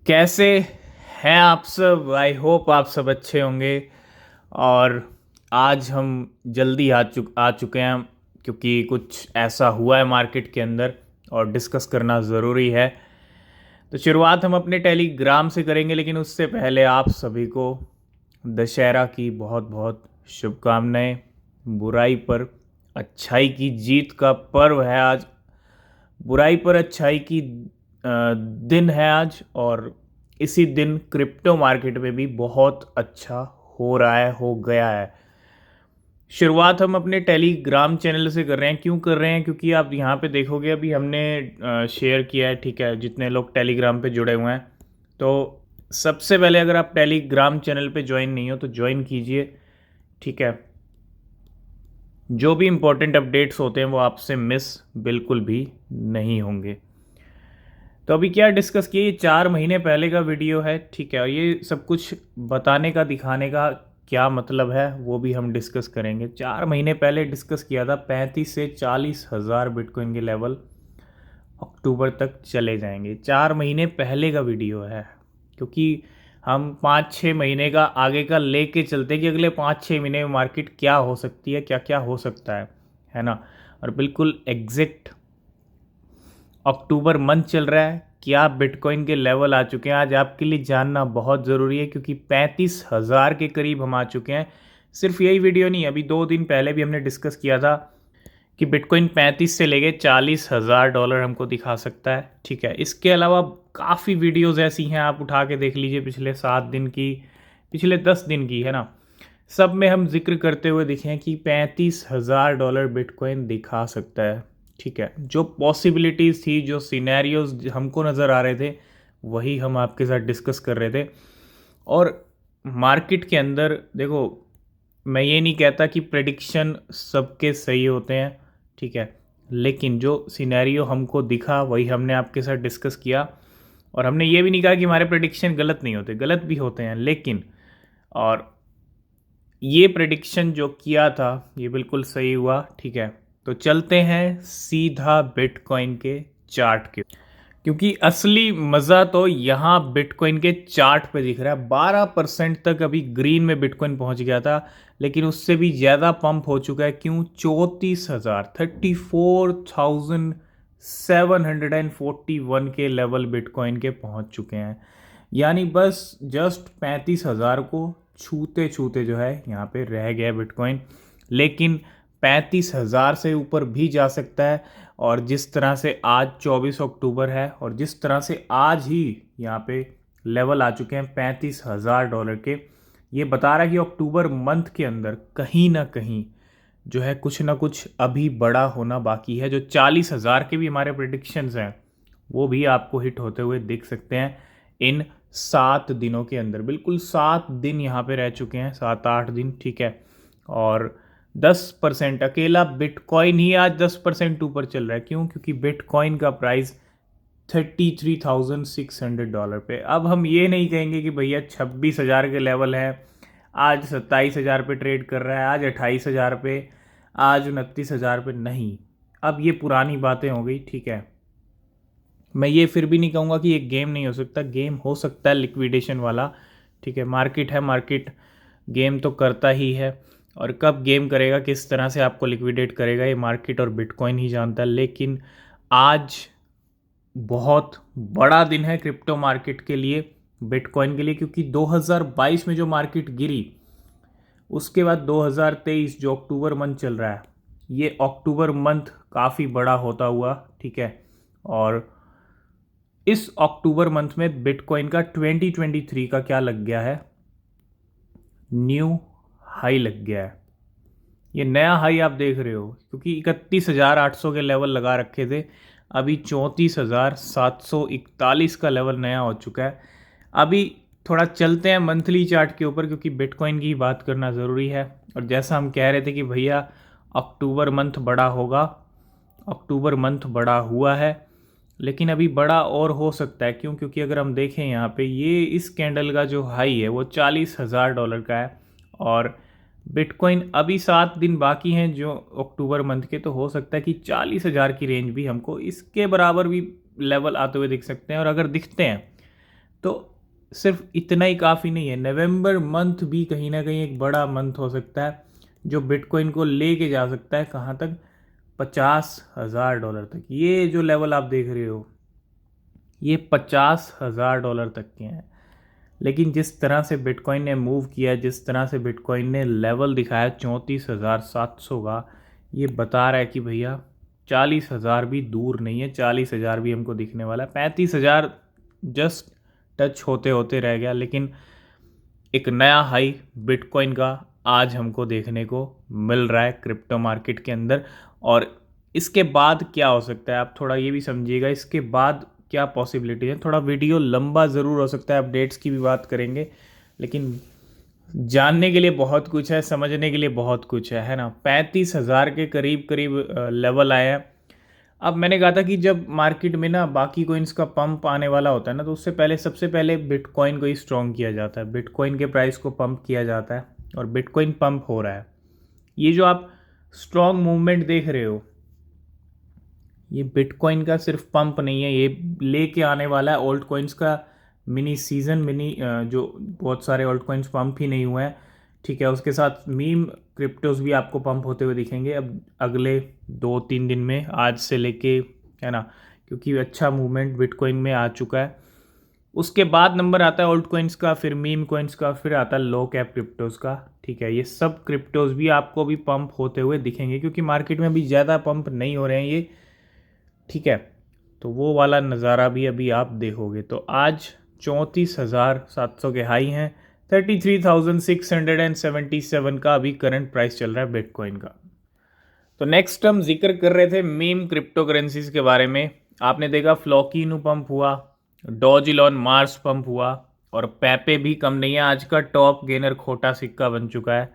कैसे हैं आप सब? आई होप आप सब अच्छे होंगे। और आज हम जल्दी आ चुके हैं क्योंकि कुछ ऐसा हुआ है मार्केट के अंदर और डिस्कस करना ज़रूरी है। तो शुरुआत हम अपने टेलीग्राम से करेंगे, लेकिन उससे पहले आप सभी को दशहरा की बहुत बहुत शुभकामनाएं। बुराई पर अच्छाई की जीत का पर्व है आज। बुराई पर अच्छाई की दिन है आज। और इसी दिन क्रिप्टो मार्केट में भी बहुत अच्छा हो रहा है, हो गया है। शुरुआत हम अपने टेलीग्राम चैनल से कर रहे हैं। क्यों कर रहे हैं? क्योंकि आप यहाँ पे देखोगे, अभी हमने शेयर किया है, ठीक है, जितने लोग टेलीग्राम पे जुड़े हुए हैं। तो सबसे पहले अगर आप टेलीग्राम चैनल पे ज्वाइन नहीं हो तो ज्वाइन कीजिए, ठीक है। जो भी इम्पोर्टेंट अपडेट्स होते हैं वो आपसे मिस बिल्कुल भी नहीं होंगे। तो अभी क्या डिस्कस किया, ये 4 महीने पहले का वीडियो है, ठीक है। और ये सब कुछ बताने का, दिखाने का क्या मतलब है वो भी हम डिस्कस करेंगे। 4 महीने पहले डिस्कस किया था 35 से 40 हज़ार बिटकॉइन के लेवल अक्टूबर तक चले जाएंगे। 4 महीने पहले का वीडियो है, क्योंकि हम 5-6 महीने का आगे का लेके चलते कि अगले 5-6 महीने में मार्केट क्या हो सकती है, क्या क्या हो सकता है ना। और बिल्कुल एग्जैक्ट अक्टूबर मंथ चल रहा है, क्या बिटकॉइन के लेवल आ चुके हैं आज आपके लिए जानना बहुत ज़रूरी है, क्योंकि 35 हज़ार के करीब हम आ चुके हैं। सिर्फ यही वीडियो नहीं, अभी 2 दिन पहले भी हमने डिस्कस किया था कि बिटकॉइन 35 से लेके $40,000 हमको दिखा सकता है, ठीक है। इसके अलावा काफ़ी वीडियोज़ ऐसी हैं, आप उठा के देख लीजिए, पिछले 7 दिन की, पिछले 10 दिन की, है ना। सब में हम जिक्र करते हुए दिखे हैं कि $35,000 बिटकॉइन दिखा सकता है, ठीक है। जो पॉसिबिलिटीज़ थी, जो सिनेरियोज हमको नज़र आ रहे थे, वही हम आपके साथ डिस्कस कर रहे थे। और मार्केट के अंदर देखो, मैं ये नहीं कहता कि प्रेडिक्शन सबके सही होते हैं, ठीक है, लेकिन जो सिनेरियो हमको दिखा वही हमने आपके साथ डिस्कस किया। और हमने ये भी नहीं कहा कि हमारे प्रेडिक्शन गलत नहीं होते, गलत भी होते हैं, लेकिन और ये प्रेडिक्शन जो किया था ये बिल्कुल सही हुआ, ठीक है। तो चलते हैं सीधा बिटकॉइन के चार्ट के, क्योंकि असली मज़ा तो यहाँ बिटकॉइन के चार्ट पे दिख रहा है। 12% तक अभी ग्रीन में बिटकॉइन पहुँच गया था, लेकिन उससे भी ज़्यादा पंप हो चुका है। क्यों? 34,000, 34,741 के लेवल बिटकॉइन के पहुँच चुके हैं। यानी बस जस्ट 35,000 को छूते छूते जो है यहाँ पे रह गया बिटकॉइन, लेकिन 35,000 से ऊपर भी जा सकता है। और जिस तरह से आज 24 अक्टूबर है और जिस तरह से आज ही यहाँ पे लेवल आ चुके हैं $35,000 के, ये बता रहा है कि अक्टूबर मंथ के अंदर कहीं ना कहीं जो है कुछ ना कुछ अभी बड़ा होना बाकी है। जो 40,000 के भी हमारे प्रिडिक्शंस हैं वो भी आपको हिट होते हुए दिख सकते हैं इन 7 दिनों के अंदर। बिल्कुल 7 दिन यहाँ पे रह चुके हैं, 7-8 दिन, ठीक है। और 10% अकेला बिटकॉइन ही आज 10% ऊपर चल रहा है। क्यों? क्योंकि बिटकॉइन का प्राइस $33,600 पे। अब हम ये नहीं कहेंगे कि भैया 26,000 के लेवल है, आज 27,000 पे ट्रेड कर रहा है, आज 28,000 पे, आज 29,000 पे। नहीं, अब ये पुरानी बातें हो गई, ठीक है। मैं ये फिर भी नहीं कहूँगा कि ये गेम नहीं हो सकता, गेम हो सकता है लिक्विडेशन वाला, ठीक है। मार्केट है, मार्केट गेम तो करता ही है। और कब गेम करेगा, किस तरह से आपको लिक्विडेट करेगा, ये मार्केट और बिटकॉइन ही जानता है। लेकिन आज बहुत बड़ा दिन है क्रिप्टो मार्केट के लिए, बिटकॉइन के लिए, क्योंकि 2022 में जो मार्केट गिरी, उसके बाद 2023 जो अक्टूबर मंथ चल रहा है, ये अक्टूबर मंथ काफ़ी बड़ा होता हुआ, ठीक है। और इस अक्टूबर मंथ में बिटकॉइन का 2023 का क्या लग गया है, न्यू हाई लग गया है। ये नया हाई आप देख रहे हो, क्योंकि 31,800 के लेवल लगा रखे थे, अभी 34,741 का लेवल नया हो चुका है। अभी थोड़ा चलते हैं मंथली चार्ट के ऊपर, क्योंकि बिटकॉइन की बात करना ज़रूरी है। और जैसा हम कह रहे थे कि भैया अक्टूबर मंथ बड़ा होगा, अक्टूबर मंथ बड़ा हुआ है, लेकिन अभी बड़ा और हो सकता है। क्यों? क्योंकि अगर हम देखें यहाँ पे, ये इस कैंडल का जो हाई है वो $40,000 का है। और बिटकॉइन अभी 7 दिन बाकी हैं जो अक्टूबर मंथ के, तो हो सकता है कि 40,000 की रेंज भी हमको इसके बराबर भी लेवल आते हुए दिख सकते हैं। और अगर दिखते हैं तो सिर्फ इतना ही काफ़ी नहीं है, नवंबर मंथ भी कहीं ना कहीं एक बड़ा मंथ हो सकता है जो बिटकॉइन को लेके जा सकता है कहाँ तक, $50,000 तक। ये जो लेवल आप देख रहे हो ये $50,000 तक के हैं। लेकिन जिस तरह से बिटकॉइन ने मूव किया, जिस तरह से बिटकॉइन ने लेवल दिखाया 34,700 का, ये बता रहा है कि भैया 40,000 भी दूर नहीं है, 40,000 भी हमको दिखने वाला है। 35,000 जस्ट टच होते होते रह गया, लेकिन एक नया हाई बिटकॉइन का आज हमको देखने को मिल रहा है क्रिप्टो मार्केट के अंदर। और इसके बाद क्या हो सकता है आप थोड़ा ये भी समझिएगा, इसके बाद क्या पॉसिबिलिटी है। थोड़ा वीडियो लंबा ज़रूर हो सकता है, अपडेट्स की भी बात करेंगे, लेकिन जानने के लिए बहुत कुछ है, समझने के लिए बहुत कुछ है ना। 35,000 के करीब करीब लेवल आया है। अब मैंने कहा था कि जब मार्केट में ना बाकी कोइंस का पंप आने वाला होता है ना, तो उससे पहले सबसे पहले बिटकॉइन को ही स्ट्रॉन्ग किया जाता है, बिटकॉइन के प्राइस को पंप किया जाता है, और बिटकॉइन पंप हो रहा है। ये जो आप स्ट्रॉन्ग मूवमेंट देख रहे हो, ये बिटकॉइन का सिर्फ पंप नहीं है, ये लेके आने वाला है ओल्ड कॉइन्स का मिनी सीजन, जो बहुत सारे ओल्ड कॉइन्स पंप ही नहीं हुए हैं, ठीक है। उसके साथ मीम क्रिप्टोज भी आपको पंप होते हुए दिखेंगे अब अगले 2-3 दिन में, आज से लेके, है ना, क्योंकि अच्छा मूवमेंट बिटकॉइन में आ चुका है। उसके बाद नंबर आता है ओल्ड कॉइन्स का, फिर मीम कॉइन्स का, फिर आता है लो कैप क्रिप्टोज का, ठीक है। ये सब क्रिप्टोज भी आपको भी पंप होते हुए दिखेंगे, क्योंकि मार्केट में अभी ज़्यादा पंप नहीं हो रहे हैं ये, ठीक है। तो वो वाला नज़ारा भी अभी आप देखोगे। तो आज 34,700 के हाई हैं, 33,677 का अभी करंट प्राइस चल रहा है बिटकॉइन का। तो नेक्स्ट हम जिक्र कर रहे थे मीम क्रिप्टो करेंसीज के बारे में। आपने देखा फ्लॉकीनू पंप हुआ, डॉज इलॉन मार्स पंप हुआ, और पेपे भी कम नहीं है, आज का टॉप गेनर खोटा सिक्का बन चुका है।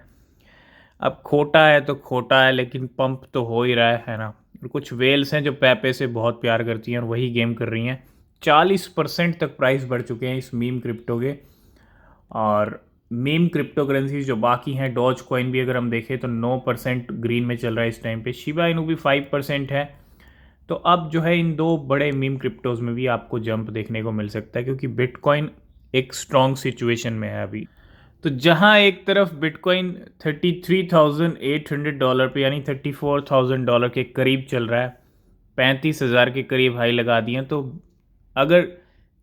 अब खोटा है तो खोटा है, लेकिन पंप तो हो ही रहा है ना। और कुछ वेल्स हैं जो पेपे से बहुत प्यार करती हैं और वही गेम कर रही हैं। 40% तक प्राइस बढ़ चुके हैं इस मीम क्रिप्टो के। और मीम क्रिप्टो करेंसीज जो बाकी हैं, डॉज कॉइन भी अगर हम देखें तो 9% ग्रीन में चल रहा है इस टाइम पे, शिबा इनू भी 5% है। तो अब जो है इन दो बड़े मीम क्रिप्टोज में भी आपको जंप देखने को मिल सकता है, क्योंकि बिटकॉइन एक स्ट्रॉन्ग सिचुएशन में है अभी। तो जहां एक तरफ बिटकॉइन $33,800 पे, यानी $34,000 के करीब चल रहा है, 35,000 के करीब हाई लगा दिए, तो अगर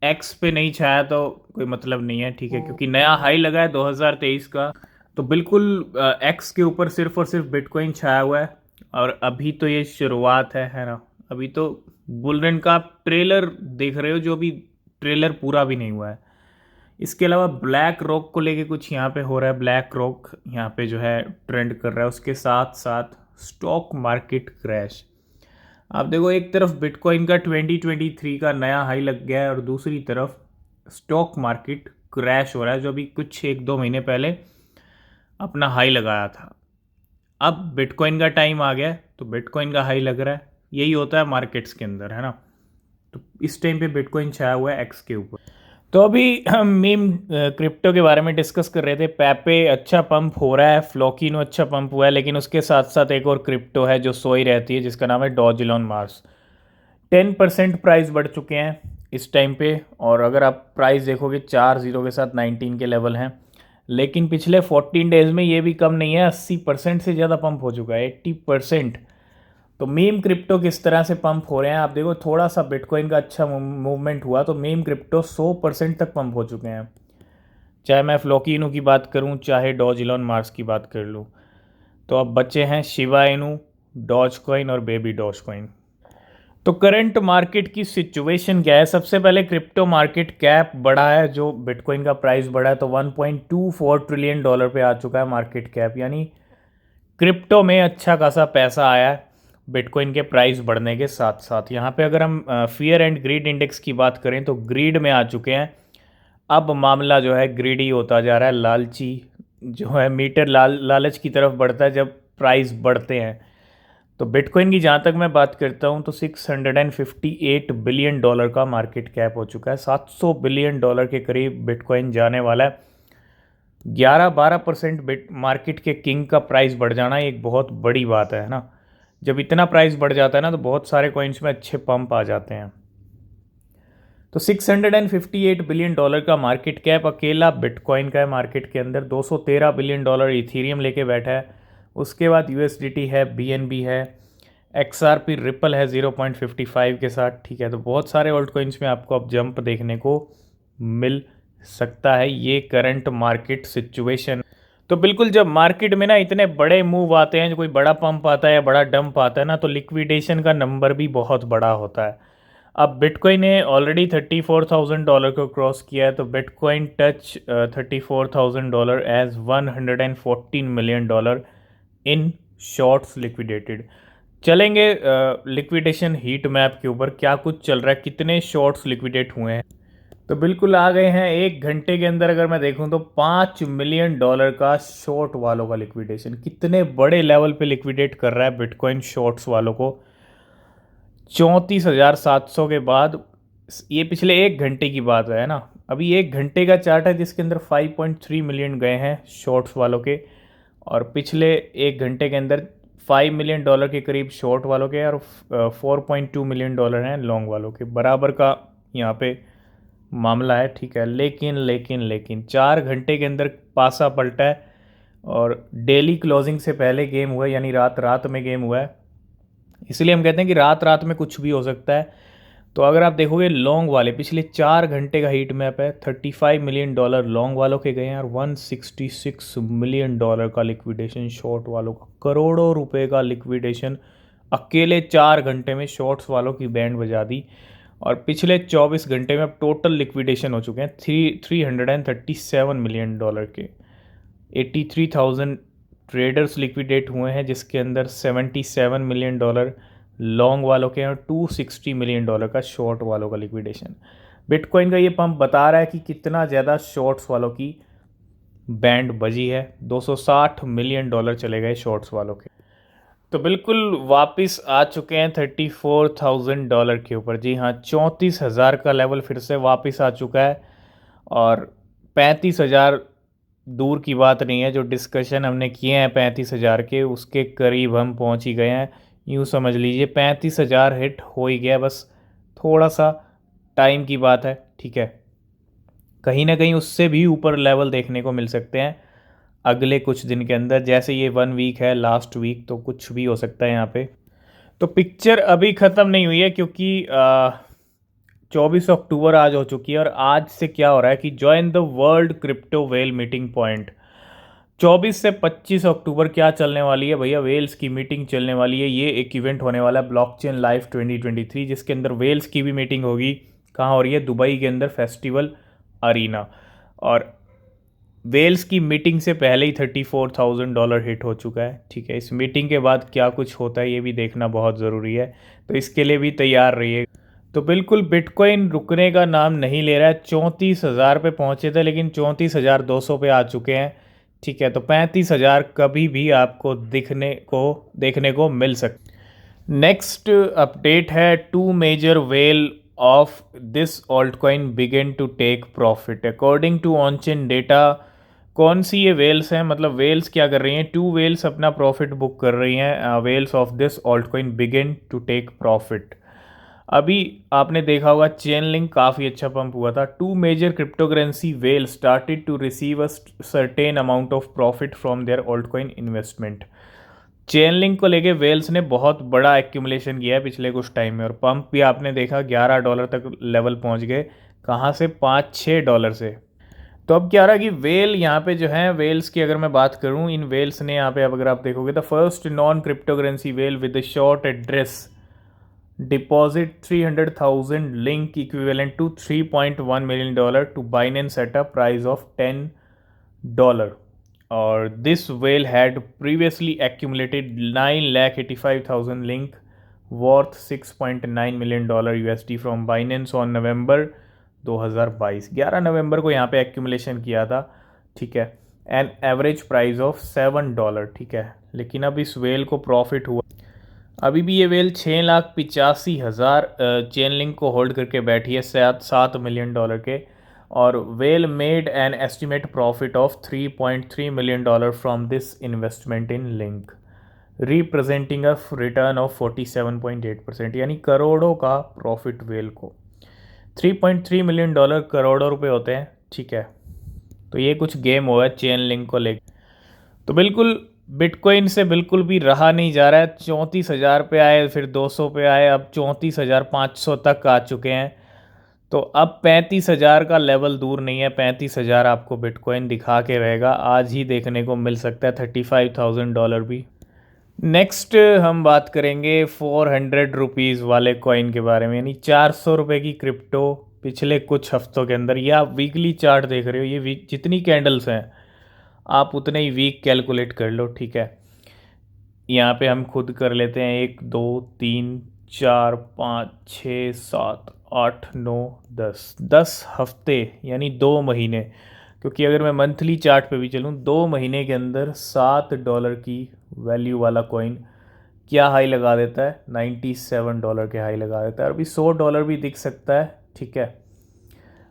एक्स पे नहीं छाया तो कोई मतलब नहीं है, ठीक है, क्योंकि नया हाई लगा है 2023 का। तो बिल्कुल एक्स के ऊपर सिर्फ और सिर्फ बिटकॉइन छाया हुआ है, और अभी तो ये शुरुआत है ना। अभी तो बुलरन का ट्रेलर देख रहे हो, जो अभी ट्रेलर पूरा भी नहीं हुआ है। इसके अलावा ब्लैक रॉक को लेके कुछ यहाँ पे हो रहा है, ब्लैक रॉक यहाँ पे जो है ट्रेंड कर रहा है। उसके साथ साथ स्टॉक मार्केट क्रैश। आप देखो, एक तरफ बिटकॉइन का 2023 का नया हाई लग गया है, और दूसरी तरफ स्टॉक मार्केट क्रैश हो रहा है, जो अभी कुछ 1-2 महीने पहले अपना हाई लगाया था। अब बिटकॉइन का टाइम आ गया है, तो बिटकॉइन का हाई लग रहा है। यही होता है मार्केट्स के अंदर, है ना। तो इस टाइम पे बिटकॉइन छाया हुआ है एक्स के ऊपर। तो अभी हम मीम क्रिप्टो के बारे में डिस्कस कर रहे थे। पेपे अच्छा पंप हो रहा है, फ्लॉकीनो अच्छा पंप हुआ है, लेकिन उसके साथ साथ एक और क्रिप्टो है जो सोई रहती है, जिसका नाम है डॉज इलॉन मार्स। 10% प्राइस बढ़ चुके हैं इस टाइम पे, और अगर आप प्राइस देखोगे 4 जीरो के साथ 19 के लेवल हैं। लेकिन पिछले 14 डेज में ये भी कम नहीं है, 80% से ज़्यादा पंप हो चुका है, 80%। तो मीम क्रिप्टो किस तरह से पंप हो रहे हैं आप देखो, थोड़ा सा बिटकॉइन का अच्छा मूवमेंट हुआ तो मीम क्रिप्टो 100% तक पंप हो चुके हैं। चाहे मैं फ्लॉकीनो की बात करूं, चाहे डॉज इलॉन मार्स की बात कर लूं। तो अब बचे हैं शिबा इनू, डॉज कॉइन और बेबी डॉज कॉइन। तो करंट मार्केट की सिचुएशन क्या है? सबसे पहले क्रिप्टो मार्केट कैप बढ़ा है, जो बिटकॉइन का प्राइस बढ़ा है, तो $1.24 ट्रिलियन पे आ चुका है मार्केट कैप, यानी क्रिप्टो में अच्छा खासा पैसा आया है बिटकॉइन के प्राइस बढ़ने के साथ साथ। यहाँ पे अगर हम फियर एंड ग्रीड इंडेक्स की बात करें तो ग्रीड में आ चुके हैं। अब मामला जो है ग्रीडी होता जा रहा है, लालची जो है मीटर लालच की तरफ बढ़ता है जब प्राइस बढ़ते हैं। तो बिटकॉइन की जहाँ तक मैं बात करता हूँ तो $658 बिलियन का मार्केट कैप हो चुका है। $700 बिलियन के करीब बिटकॉइन जाने वाला है। 11-12% बिट मार्केट के किंग का प्राइस बढ़ जाना एक बहुत बड़ी बात है ना। जब इतना प्राइस बढ़ जाता है ना, तो बहुत सारे कॉइन्स में अच्छे पंप आ जाते हैं। तो $658 बिलियन का मार्केट कैप अकेला बिटकॉइन का है। मार्केट के अंदर $213 बिलियन इथीरियम लेके बैठा है। उसके बाद यूएसडीटी है, बीएनबी है, एक्सआरपी रिपल है 0.55 के साथ। ठीक है, तो बहुत सारे ऑल्ट कॉइन्स में आपको अब जंप देखने को मिल सकता है। ये करंट मार्केट सिचुएशन। तो बिल्कुल जब मार्केट में ना इतने बड़े मूव आते हैं, जो कोई बड़ा पंप आता है या बड़ा डंप आता है ना, तो लिक्विडेशन का नंबर भी बहुत बड़ा होता है। अब बिटकॉइन ने ऑलरेडी $34,000 को क्रॉस किया है, तो bitcoin touch $34,000 as $114 million in shorts liquidated. चलेंगे लिक्विडेशन हीट मैप के ऊपर, क्या कुछ चल रहा है, कितने शॉर्ट्स लिक्विडेट हुए हैं। तो बिल्कुल आ गए हैं। एक घंटे के अंदर अगर मैं देखूं तो $5 मिलियन का शॉर्ट वालों का लिक्विडेशन। कितने बड़े लेवल पे लिक्विडेट कर रहा है बिटकॉइन शॉर्ट्स वालों को। 34,700 के बाद, ये पिछले एक घंटे की बात है ना। अभी एक घंटे का चार्ट है जिसके अंदर 5.3 मिलियन गए हैं शॉर्ट्स वालों के, और पिछले एक घंटे के अंदर $5 मिलियन के करीब शॉर्ट वालों के और $4.2 मिलियन हैं लॉन्ग वालों के। बराबर का यहाँ पे मामला है। ठीक है, लेकिन लेकिन लेकिन 4 घंटे के अंदर पासा पलटा है, और डेली क्लोजिंग से पहले गेम हुआ है, यानी रात रात में गेम हुआ है। इसलिए हम कहते हैं कि रात रात में कुछ भी हो सकता है। तो अगर आप देखोगे लॉन्ग वाले पिछले 4 घंटे का हीट मैप है, $35 मिलियन लॉन्ग वालों के गए हैं और $166 मिलियन का लिक्विडेशन शॉर्ट वालों का। करोड़ों रुपए का लिक्विडेशन अकेले 4 घंटे में शॉर्ट्स वालों की बैंड बजा दी। और पिछले 24 घंटे में अब टोटल लिक्विडेशन हो चुके हैं $337 मिलियन के। 83,000 ट्रेडर्स लिक्विडेट हुए हैं, जिसके अंदर $77 मिलियन लॉन्ग वालों के हैं और $260 मिलियन का शॉर्ट वालों का लिक्विडेशन। बिटकॉइन का ये पंप बता रहा है कि कितना ज़्यादा शॉर्ट्स वालों की बैंड बजी है। $260 मिलियन चले गए शॉर्ट्स वालों के। तो बिल्कुल वापस आ चुके हैं $34,000 के ऊपर। जी हाँ, 34,000 का लेवल फिर से वापस आ चुका है, और 35,000 दूर की बात नहीं है। जो डिस्कशन हमने किए हैं 35,000 के, उसके करीब हम पहुंच ही गए हैं। यूँ समझ लीजिए 35,000 हिट हो ही गया, बस थोड़ा सा टाइम की बात है। ठीक है, कहीं ना कहीं उससे भी ऊपर लेवल देखने को मिल सकते हैं अगले कुछ दिन के अंदर। जैसे ये 1 वीक है, लास्ट वीक, तो कुछ भी हो सकता है यहाँ पे। तो पिक्चर अभी ख़त्म नहीं हुई है, क्योंकि 24 अक्टूबर आज हो चुकी है। और आज से क्या हो रहा है कि join the world crypto well meeting point. 24 से 25 अक्टूबर क्या चलने वाली है भैया, वेल्स की मीटिंग चलने वाली है। ये एक इवेंट होने वाला है ब्लॉकचेन लाइव 2023, जिसके अंदर वेल्स की भी मीटिंग होगी। कहाँ हो रही है? दुबई के अंदर फेस्टिवल अरीना। और वेल्स की मीटिंग से पहले ही $34,000 हिट हो चुका है। ठीक है, इस मीटिंग के बाद क्या कुछ होता है ये भी देखना बहुत ज़रूरी है, तो इसके लिए भी तैयार रहिए। तो बिल्कुल बिटकॉइन रुकने का नाम नहीं ले रहा है। 34,000 पे पहुंचे थे, लेकिन 34,200 पे आ चुके हैं। ठीक है, तो 35,000 कभी भी आपको देखने को मिल सकता। नेक्स्ट अपडेट है, two major whale of this alt coin begin to take profit according to on chain data. कौन सी ये वेल्स हैं, मतलब वेल्स क्या कर रही हैं? टू वेल्स अपना प्रॉफिट बुक कर रही हैं। Whales of this alt coin begin to take profit. अभी आपने देखा होगा चेन लिंक काफ़ी अच्छा पंप हुआ था। Two major crypto currency whale started to receive a certain amount of profit from their alt coin investment. Chainlink को लेके वेल्स ने बहुत बड़ा एक्यूमुलेशन किया है पिछले कुछ टाइम में, और पंप भी आपने देखा $11 तक लेवल पहुंच गए। कहाँ से? $5-6 से। तो अब क्या रहा कि वेल यहाँ पे जो है, वेल्स की अगर मैं बात करूँ, इन वेल्स ने यहाँ पे, अब अगर आप देखोगे, the first non crypto currency well with the short address deposit 300,000 link equivalent to $3.1 million to Binance at a price of $10. Or this whale had previously accumulated 9,85,000 link worth $6.9 million USD from Binance on November 2022। 11 नवंबर को यहाँ पे accumulation किया था। ठीक है, an average price of $7। ठीक है, लेकिन अब इस वेल को प्रॉफिट हुआ। अभी भी ये वेल 6,85,000 चेन लिंक को होल्ड करके बैठी है, $7 मिलियन के। और well made an estimate profit of $3.3 million from this investment in link, representing a return of 47.8%, यानी करोड़ों का प्रॉफिट वेल को। $3.3 मिलियन करोड़ों रुपए होते हैं, ठीक है। तो ये कुछ गेम हुआ है चेन लिंक को लेकर। तो बिल्कुल बिटकॉइन से बिल्कुल भी रहा नहीं जा रहा है। 34,000 पे आए, फिर 200 पे आए, अब 34,500 तक आ चुके हैं। तो अब 35,000 का लेवल दूर नहीं है। 35,000 आपको बिटकॉइन दिखा के रहेगा, आज ही देखने को मिल सकता है। $35,000 भी। नेक्स्ट हम बात करेंगे 400 रुपीज़ वाले कॉइन के बारे में, यानी 400 रुपये की क्रिप्टो। पिछले कुछ हफ्तों के अंदर, ये आप वीकली चार्ट देख रहे हो, ये वीक जितनी कैंडल्स हैं आप उतने ही वीक कैलकुलेट कर लो, ठीक है। यहाँ पे हम खुद कर लेते हैं, 1 2 3 4 5 6 7 8 9 10 हफ्ते, यानी 2 महीने। क्योंकि अगर मैं मंथली चार्ट पे भी चलूँ, 2 महीने के अंदर $7 की वैल्यू वाला कॉइन क्या हाई लगा देता है, $97 के हाई लगा देता है। और अभी $100 भी दिख सकता है, ठीक है।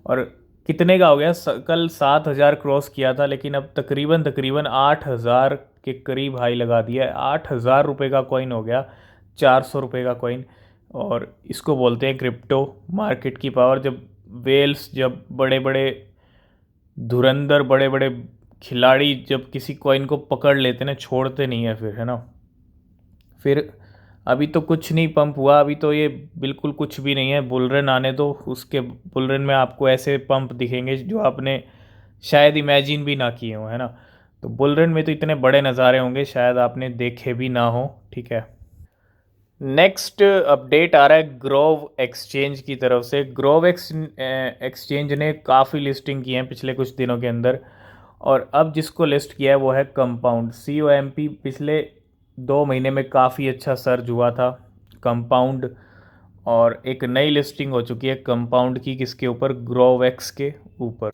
और कितने का हो गया, कल 7,000 क्रॉस किया था, लेकिन अब तकरीबन तकरीबन 8,000 के करीब हाई लगा दिया है। 8,000 रुपये का कॉइन हो गया, 400 रुपये का कॉइन। और इसको बोलते हैं क्रिप्टो मार्केट की पावर। जब वेल्स, जब बड़े बड़े धुरंधर, बड़े बड़े खिलाड़ी जब किसी कॉइन को पकड़ लेते हैं ना, छोड़ते नहीं है फिर, है ना। फिर अभी तो कुछ नहीं पंप हुआ, अभी तो ये बिल्कुल कुछ भी नहीं है। बुलरन आने दो, उसके बुलरन में आपको ऐसे पंप दिखेंगे जो आपने शायद इमेजिन भी ना किए हो, है ना। तो बुलरन में तो इतने बड़े नज़ारे होंगे शायद आपने देखे भी ना हो, ठीक है। नेक्स्ट अपडेट आ रहा है ग्रोव एक्सचेंज की तरफ से। ग्रोव एक्सचेंज ने काफ़ी लिस्टिंग की हैं पिछले कुछ दिनों के अंदर, और अब जिसको लिस्ट किया है वो है कंपाउंड, COMP। पिछले 2 महीने में काफ़ी अच्छा सर्ज हुआ था कंपाउंड, और एक नई लिस्टिंग हो चुकी है कंपाउंड की, किसके ऊपर, ग्रोवेक्स के ऊपर।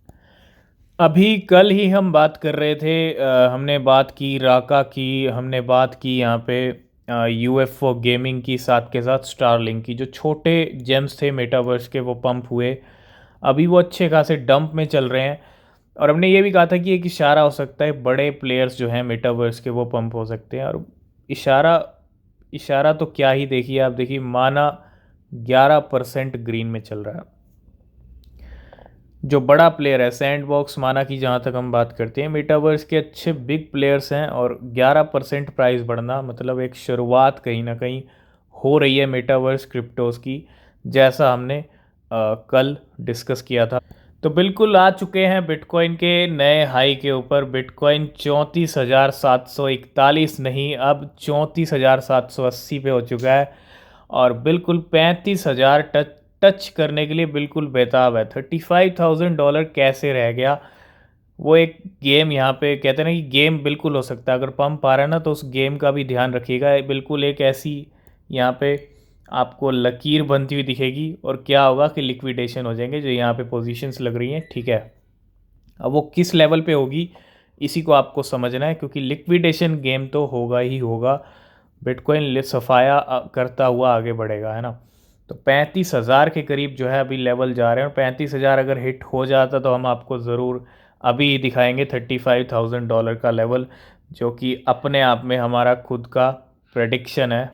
अभी कल ही हम बात कर रहे थे, हमने बात की राका की, हमने बात की यहाँ पे UFO गेमिंग की, साथ के साथ स्टारलिंक की। जो छोटे जेम्स थे मेटावर्स के, वो पंप हुए, अभी वो अच्छे खासे डंप में चल रहे हैं। और हमने ये भी कहा था कि एक इशारा हो सकता है, बड़े प्लेयर्स जो हैं मेटावर्स के वो पंप हो सकते हैं। और इशारा इशारा तो क्या ही, देखिए आप, देखिए माना 11% ग्रीन में चल रहा है। जो बड़ा प्लेयर है सैंडबॉक्स, माना कि जहाँ तक हम बात करते हैं, मेटावर्स के अच्छे बिग प्लेयर्स हैं, और 11% प्राइस बढ़ना मतलब एक शुरुआत कहीं ना कहीं हो रही है मेटावर्स क्रिप्टोस की, जैसा हमने कल डिस्कस किया था। तो बिल्कुल आ चुके हैं बिटकॉइन के नए हाई के ऊपर। बिटकॉइन 34,741 नहीं, अब 34,780 पे हो चुका है, और बिल्कुल 35,000 टच करने के लिए बिल्कुल बेताब है। $35,000 कैसे रह गया, वो एक गेम, यहाँ पे कहते हैं ना कि गेम बिल्कुल हो सकता है। अगर पंप आ रहा है ना, तो उस गेम का भी ध्यान रखिएगा। बिल्कुल एक ऐसी यहाँ पे आपको लकीर बनती हुई दिखेगी, और क्या होगा कि लिक्विडेशन हो जाएंगे जो यहाँ पे पोजीशंस लग रही हैं, ठीक है। अब वो किस लेवल पे होगी, इसी को आपको समझना है, क्योंकि लिक्विडेशन गेम तो होगा ही होगा। बिटकॉइन सफाया करता हुआ आगे बढ़ेगा, है ना। तो 35,000 के करीब जो है अभी लेवल जा रहे हैं, और 35,000 अगर हिट हो जाता तो हम आपको ज़रूर अभी दिखाएंगे $35,000 का लेवल, जो कि अपने आप में हमारा खुद का प्रेडिक्शन है।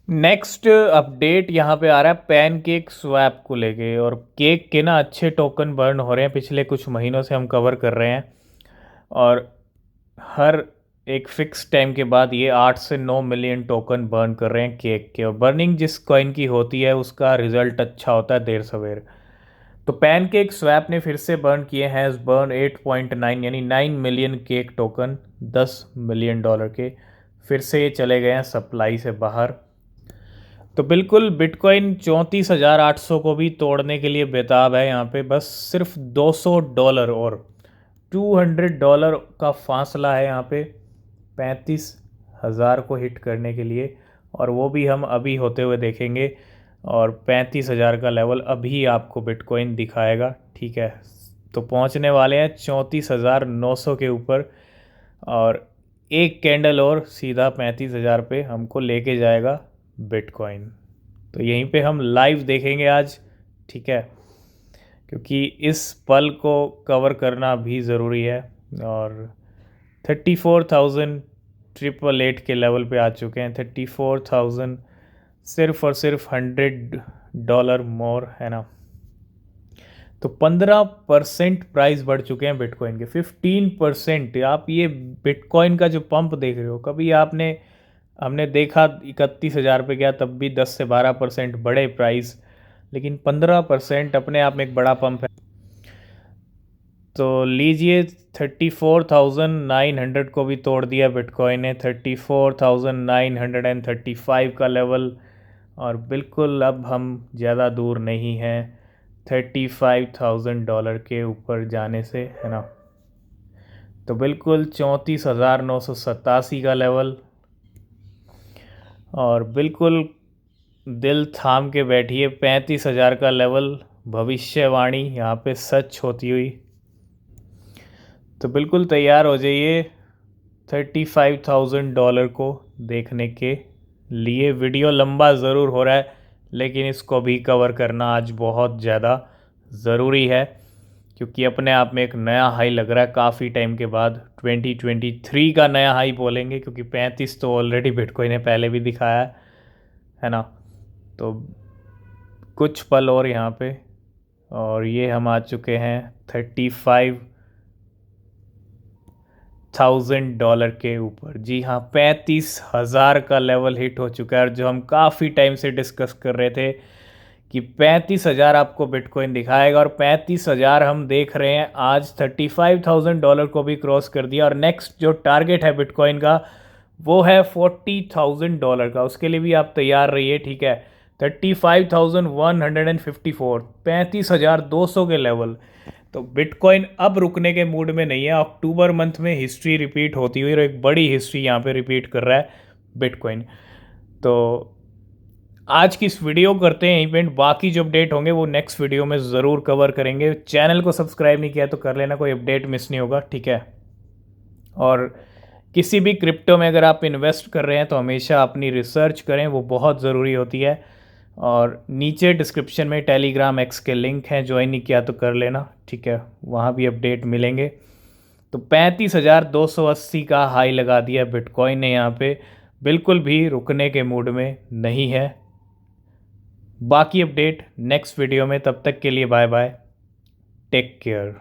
नेक्स्ट अपडेट यहाँ पे आ रहा है पैनकेक स्वैप को लेके, और केक के ना अच्छे टोकन बर्न हो रहे हैं, पिछले कुछ महीनों से हम कवर कर रहे हैं। और हर एक फिक्स टाइम के बाद ये 8 से 9 मिलियन टोकन बर्न कर रहे हैं केक के। और बर्निंग जिस कॉइन की होती है उसका रिजल्ट अच्छा होता है देर सवेर। तो पैनकेक स्वैप ने फिर से बर्न किए हैं, बर्न 8.9 यानी 9 मिलियन केक टोकन, $10 मिलियन के। फिर से ये चले गए हैं सप्लाई से बाहर। तो बिल्कुल बिटकॉइन 34,800 को भी तोड़ने के लिए बेताब है। यहाँ पे बस सिर्फ $200 और $200 का फासला है यहाँ पे 35,000 को हिट करने के लिए, और वो भी हम अभी होते हुए देखेंगे। और 35,000 का लेवल अभी आपको बिटकॉइन दिखाएगा, ठीक है। तो पहुंचने वाले हैं 34,900 के ऊपर, और एक कैंडल और सीधा 35,000 पे हमको लेके जाएगा बिटकॉइन। तो यहीं पे हम लाइव देखेंगे आज, ठीक है, क्योंकि इस पल को कवर करना भी ज़रूरी है। और 34,888 के लेवल पे आ चुके हैं। 34,000 सिर्फ और सिर्फ $100 मोर, है ना। तो 15% प्राइस बढ़ चुके हैं बिटकॉइन के, 15%। आप ये बिटकॉइन का जो पंप देख रहे हो, कभी आपने हमने देखा 31,000 पे गया तब भी 10 से 12% बढ़े प्राइस, लेकिन 15% अपने आप में एक बड़ा पंप है। तो लीजिए 34,900 को भी तोड़ दिया बिटकॉइन ने, 34,935 का लेवल। और बिल्कुल अब हम ज़्यादा दूर नहीं हैं $35,000 के ऊपर जाने से, है ना। तो बिल्कुल 34,987 का लेवल। और बिल्कुल दिल थाम के बैठिए, 35,000 का लेवल, भविष्यवाणी यहाँ पे सच होती हुई। तो बिल्कुल तैयार हो जाइए $35,000 को देखने के लिए। वीडियो लंबा ज़रूर हो रहा है, लेकिन इसको भी कवर करना आज बहुत ज़्यादा ज़रूरी है, क्योंकि अपने आप में एक नया हाई लग रहा है काफ़ी टाइम के बाद। 2023 का नया हाई बोलेंगे, क्योंकि 35 तो ऑलरेडी बिटकॉइन ने पहले भी दिखाया है ना। तो कुछ पल और यहाँ पे, और ये हम आ चुके हैं $35,000 के ऊपर। जी हाँ, 35,000 का लेवल हिट हो चुका है। और जो हम काफ़ी टाइम से डिस्कस कर रहे थे कि 35,000 आपको बिटकॉइन दिखाएगा, और 35,000 हम देख रहे हैं आज $35,000 को भी क्रॉस कर दिया। और नेक्स्ट जो टारगेट है बिटकॉइन का वो है $40,000 का। उसके लिए भी आप तैयार रहिए, ठीक है। 35,154, 35,200 के लेवल। तो बिटकॉइन अब रुकने के मूड में नहीं है। अक्टूबर मंथ में हिस्ट्री रिपीट होती हुई, और एक बड़ी हिस्ट्री यहाँ पे रिपीट कर रहा है बिटकॉइन। तो आज की इस वीडियो करते हैं इवेंट। बाकी जो अपडेट होंगे वो नेक्स्ट वीडियो में ज़रूर कवर करेंगे। चैनल को सब्सक्राइब नहीं किया तो कर लेना, कोई अपडेट मिस नहीं होगा, ठीक है। और किसी भी क्रिप्टो में अगर आप इन्वेस्ट कर रहे हैं तो हमेशा अपनी रिसर्च करें, वो बहुत ज़रूरी होती है। और नीचे डिस्क्रिप्शन में टेलीग्राम एक्स के लिंक हैं, ज्वाइन नहीं किया तो कर लेना, ठीक है। वहाँ भी अपडेट मिलेंगे। तो 35,280 का हाई लगा दिया बिटकॉइन ने यहाँ पे, बिल्कुल भी रुकने के मूड में नहीं है। बाकी अपडेट नेक्स्ट वीडियो में, तब तक के लिए बाय बाय, टेक केयर।